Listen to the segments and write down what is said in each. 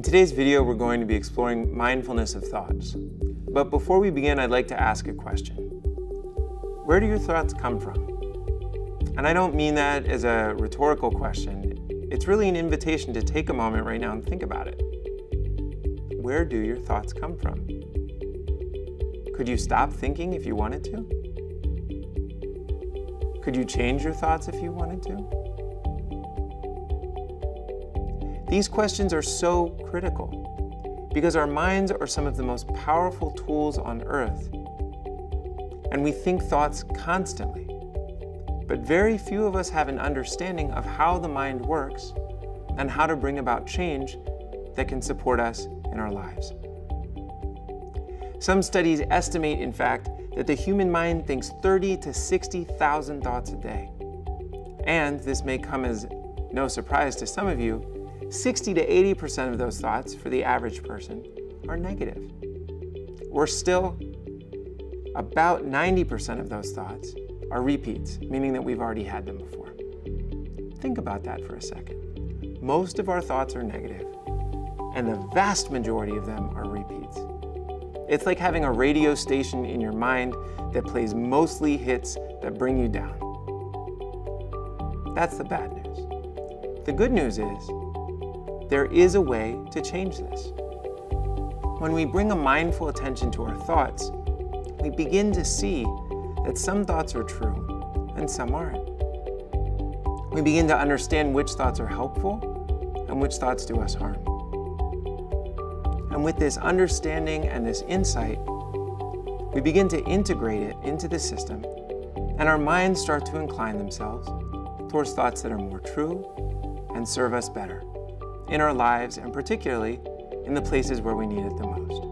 In today's video, we're going to be exploring mindfulness of thoughts. But before we begin, I'd like to ask a question. Where do your thoughts come from? And I don't mean that as a rhetorical question. It's really an invitation to take a moment right now and think about it. Where do your thoughts come from? Could you stop thinking if you wanted to? Could you change your thoughts if you wanted to? These questions are so critical because our minds are some of the most powerful tools on earth. And we think thoughts constantly. But very few of us have an understanding of how the mind works and how to bring about change that can support us in our lives. Some studies estimate, in fact, that the human mind thinks 30 to 60,000 thoughts a day. And this may come as no surprise to some of you, 60 to 80% of those thoughts for the average person are negative. Worse still, about 90% of those thoughts are repeats, meaning that we've already had them before. Think about that for a second. Most of our thoughts are negative, and the vast majority of them are repeats. It's like having a radio station in your mind that plays mostly hits that bring you down. That's the bad news. The good news is, there is a way to change this. When we bring a mindful attention to our thoughts, we begin to see that some thoughts are true and some aren't. We begin to understand which thoughts are helpful and which thoughts do us harm. And with this understanding and this insight, we begin to integrate it into the system, and our minds start to incline themselves towards thoughts that are more true and serve us better in our lives, and particularly in the places where we need it the most.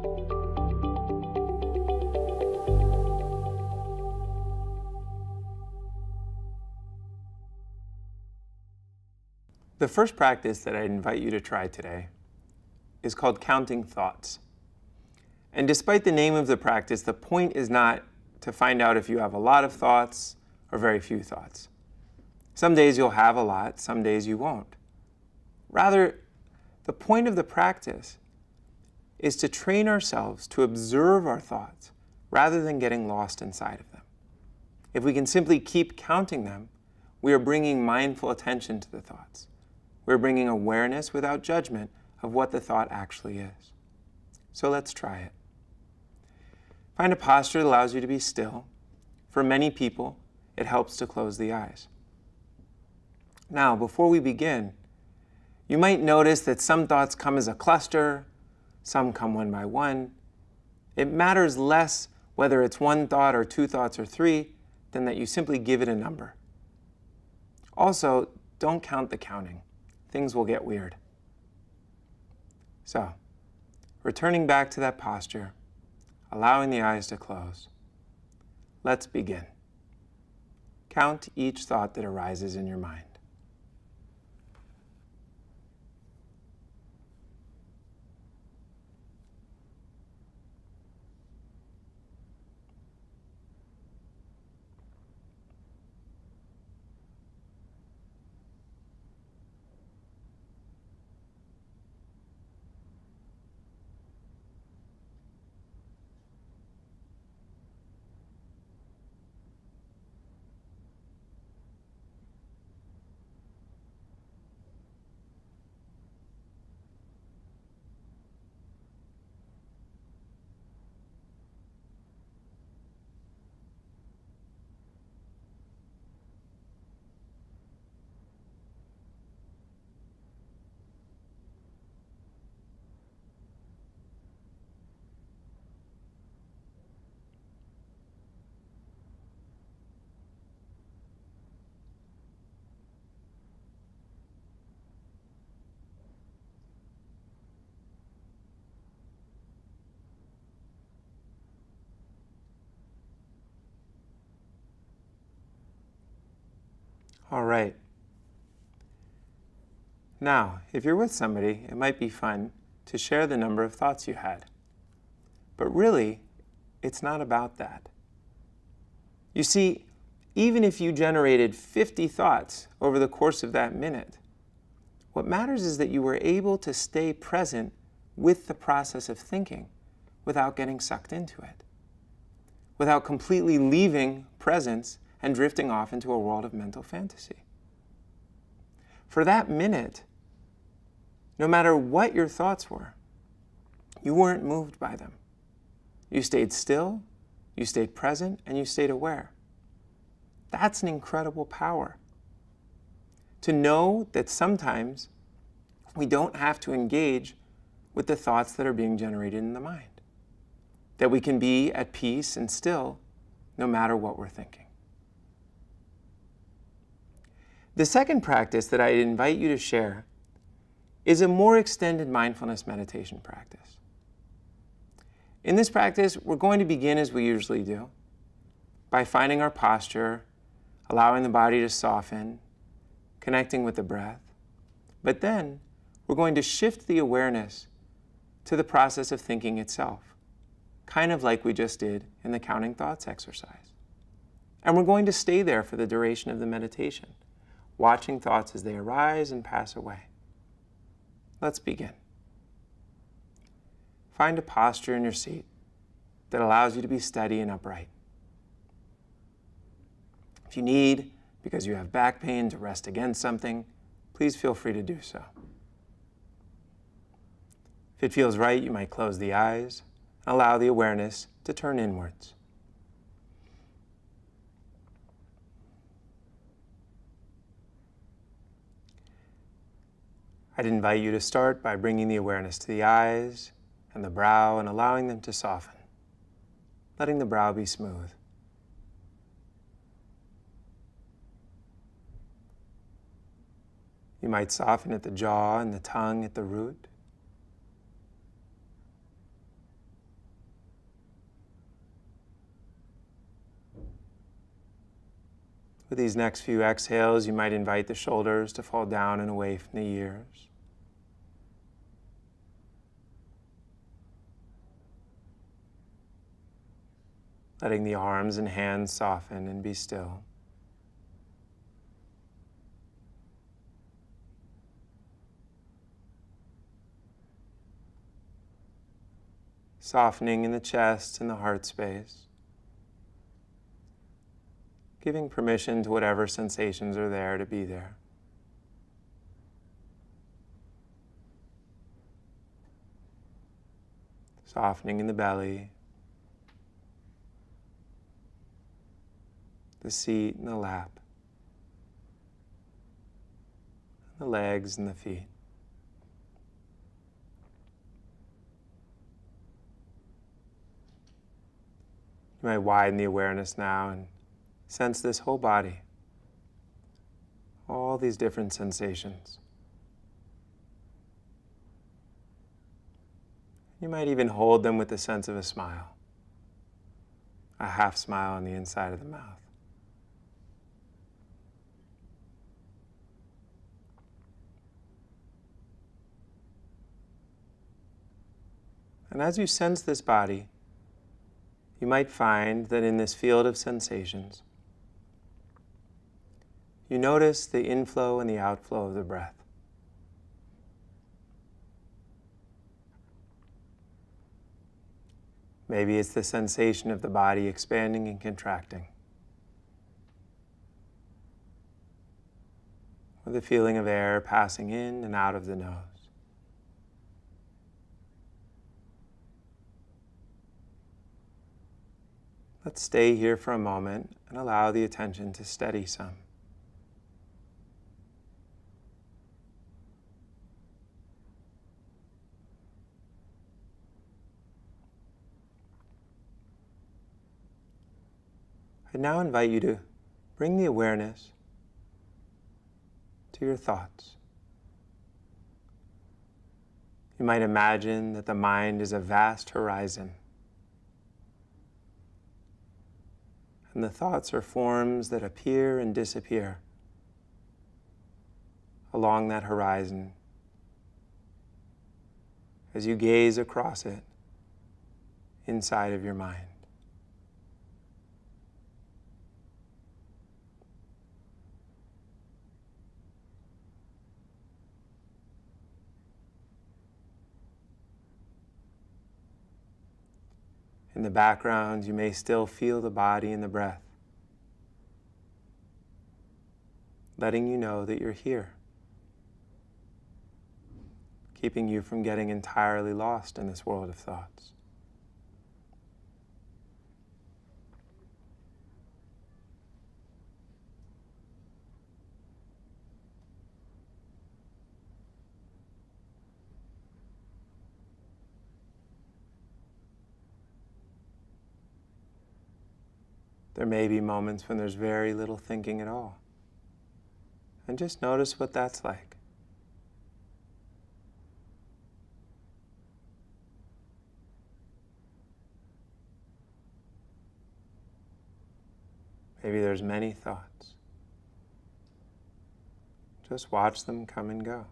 The first practice that I'd invite you to try today is called counting thoughts. And despite the name of the practice, the point is not to find out if you have a lot of thoughts or very few thoughts. Some days you'll have a lot, some days you won't. Rather, the point of the practice is to train ourselves to observe our thoughts rather than getting lost inside of them. If we can simply keep counting them, we are bringing mindful attention to the thoughts. We're bringing awareness without judgment of what the thought actually is. So let's try it. Find a posture that allows you to be still. For many people, it helps to close the eyes. Now, before we begin, you might notice that some thoughts come as a cluster, some come one by one. It matters less whether it's one thought or two thoughts or three than that you simply give it a number. Also, don't count the counting. Things will get weird. So, returning back to that posture, allowing the eyes to close, let's begin. Count each thought that arises in your mind. All right. Now, if you're with somebody, it might be fun to share the number of thoughts you had. But really, it's not about that. You see, even if you generated 50 thoughts over the course of that minute, what matters is that you were able to stay present with the process of thinking without getting sucked into it, without completely leaving presence and drifting off into a world of mental fantasy. For that minute, no matter what your thoughts were, you weren't moved by them. You stayed still, you stayed present, and you stayed aware. That's an incredible power. To know that sometimes we don't have to engage with the thoughts that are being generated in the mind. That we can be at peace and still no matter what we're thinking. The second practice that I invite you to share is a more extended mindfulness meditation practice. In this practice, we're going to begin as we usually do, by finding our posture, allowing the body to soften, connecting with the breath. But then, we're going to shift the awareness to the process of thinking itself, kind of like we just did in the counting thoughts exercise. And we're going to stay there for the duration of the meditation, watching thoughts as they arise and pass away. Let's begin. Find a posture in your seat that allows you to be steady and upright. If you need, because you have back pain, to rest against something, please feel free to do so. If it feels right, you might close the eyes and allow the awareness to turn inwards. I'd invite you to start by bringing the awareness to the eyes and the brow and allowing them to soften, letting the brow be smooth. You might soften at the jaw and the tongue at the root. With these next few exhales, you might invite the shoulders to fall down and away from the ears. Letting the arms and hands soften and be still. Softening in the chest and the heart space. Giving permission to whatever sensations are there to be there. Softening in the belly, the seat and the lap, the legs and the feet. You might widen the awareness now and sense this whole body, all these different sensations. You might even hold them with the sense of a smile, a half smile on the inside of the mouth. And as you sense this body, you might find that in this field of sensations, you notice the inflow and the outflow of the breath. Maybe it's the sensation of the body expanding and contracting, or the feeling of air passing in and out of the nose. Let's stay here for a moment and allow the attention to steady some. I now invite you to bring the awareness to your thoughts. You might imagine that the mind is a vast horizon, and the thoughts are forms that appear and disappear along that horizon as you gaze across it inside of your mind. In the background, you may still feel the body and the breath, letting you know that you're here, keeping you from getting entirely lost in this world of thoughts. There may be moments when there's very little thinking at all. And just notice what that's like. Maybe there's many thoughts. Just watch them come and go.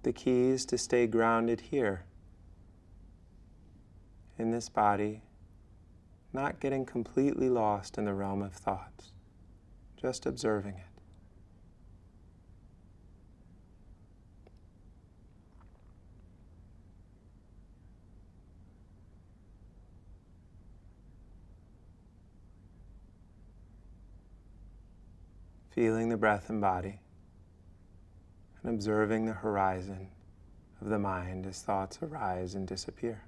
The key is to stay grounded here, in this body, not getting completely lost in the realm of thoughts, just observing it. Feeling the breath and body, and observing the horizon of the mind as thoughts arise and disappear.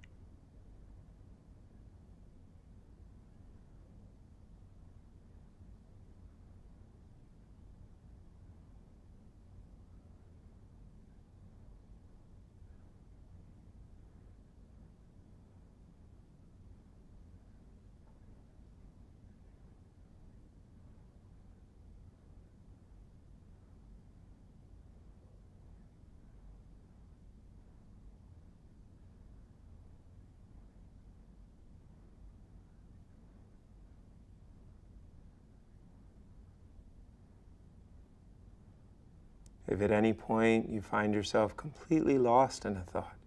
If at any point you find yourself completely lost in a thought,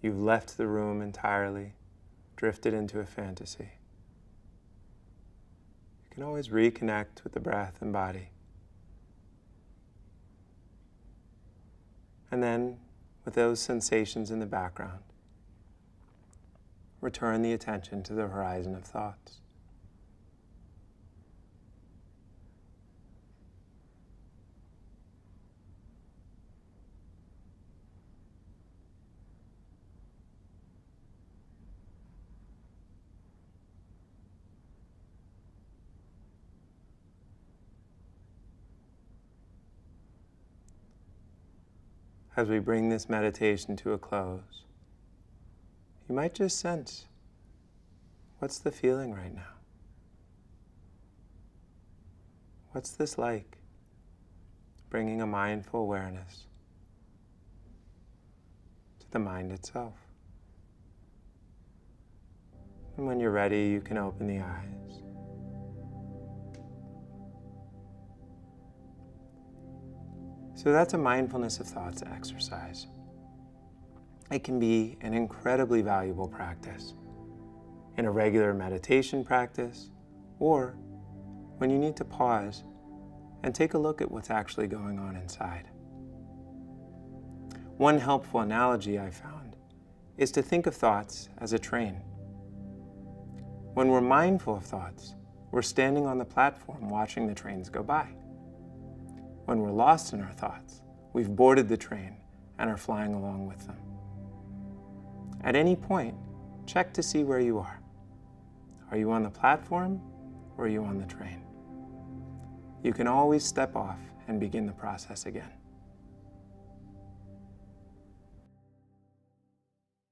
you've left the room entirely, drifted into a fantasy, you can always reconnect with the breath and body. And then, with those sensations in the background, return the attention to the horizon of thoughts. As we bring this meditation to a close, you might just sense, what's the feeling right now? What's this like? Bringing a mindful awareness to the mind itself. And when you're ready, you can open the eyes. So that's a mindfulness of thoughts exercise. It can be an incredibly valuable practice in a regular meditation practice, or when you need to pause and take a look at what's actually going on inside. One helpful analogy I found is to think of thoughts as a train. When we're mindful of thoughts, we're standing on the platform watching the trains go by. When we're lost in our thoughts, we've boarded the train and are flying along with them. At any point, check to see where you are. Are you on the platform or are you on the train? You can always step off and begin the process again.